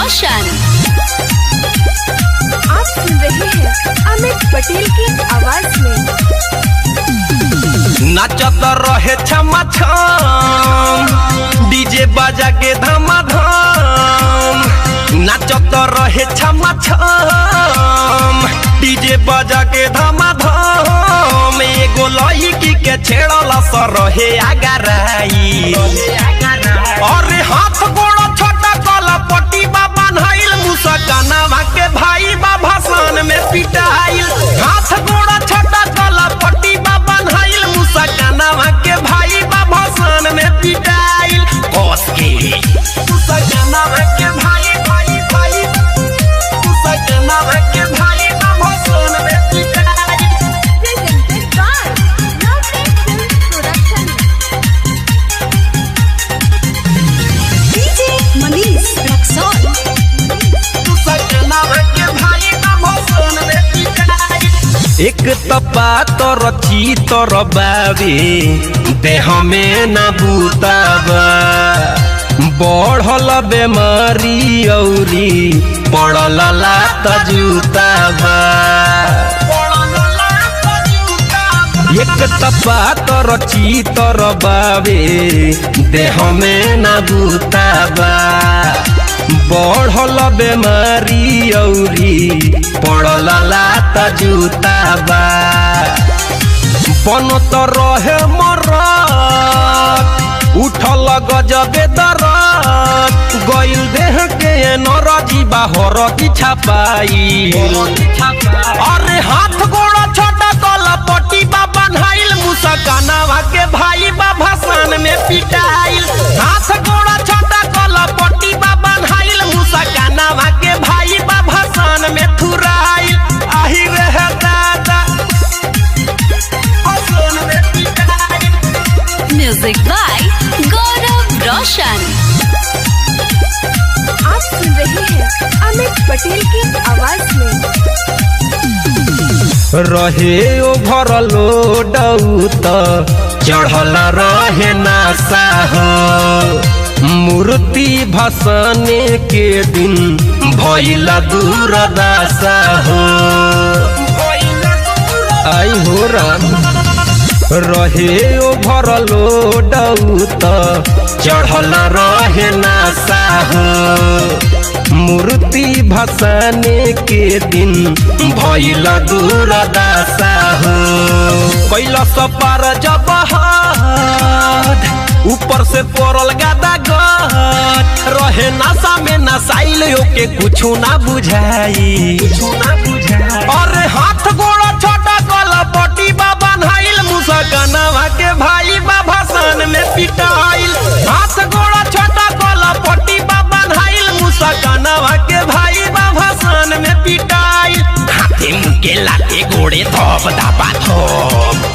रोशन। आप सुन रहे हैं अमित पटेल की आवाज में। नाचत रहे छमा छम डीजे बाजा के धमाधम। नाचत रहे छमा छम डीजे बाजा के धमाधम। एगो लड़की के छेड़ला स रहे आगराई। अरे हाथ गोड़ छोटा कला पट्टी बाबा नहाइल। मुसकाना के भाई बा भाषण में पिटाइल। हाथ गोड़ छोटा कला पट्टी बाबा नहाइल। मुसकाना के भाई बा भाषण में पिटाइल। कोस के मुसकाना के भाई भाई भाई मुसकाना के भाई बा भाषण में पिटाइल। एक तपा तोर ची तोर बाबे देह में न बूताबा। बढ़ल बेमारी औरी पड़ल लात जूताबा। एक तपा तोर ची तोर बाबे देह में न बूताबा। बढ़ल बेमारी औरी पड़ल लात जूताबा। बनत रहे मरत उठल गजबे दरद। गइल देह के नरजी बाहर की छपाई। अरे हाथ गोड़ छोटा कला पट्टी बाबा नहाइल। मुसकाना के भाई बा भाषण में पिटाइल। हाथ गोड़ छोटा कला पट्टी बाबा नहाइल। मुसकाना के भाई बा भाषण में थुराइल। आही रहे दादा भाषण में पिटाइल। म्यूजिक बाय गौरव रोशन। आप सुन रहे हैं अमित पटेल की आवाज में। रहे ओवरलोड चढ़ल रहे नासा हो। मूर्ति भसने के दिन भइल दूरदशा हो। आई हो राम रहे ओवरलोड चढ़ल रहे नासा हो। मूर्ति भसने के दिन भइल दूरदशा हो। कैलाश पार जब ऊपर से पड़ल गादा गद। रहे नशा में नसाइल के कुछ ना बुझाई। अरे हाथ गोड़ छोटा कला पट्टी बाबा नहाइल। मुसकाना के भाई बा भाषण में पिटाइल। हाथ गोड़ छोटा कला पट्टी बाबा नहाइल। मुसकाना के भाई बा भाषण में पिटाइल। हाथे मुके लाते गोड़े धोब दाबा धोब।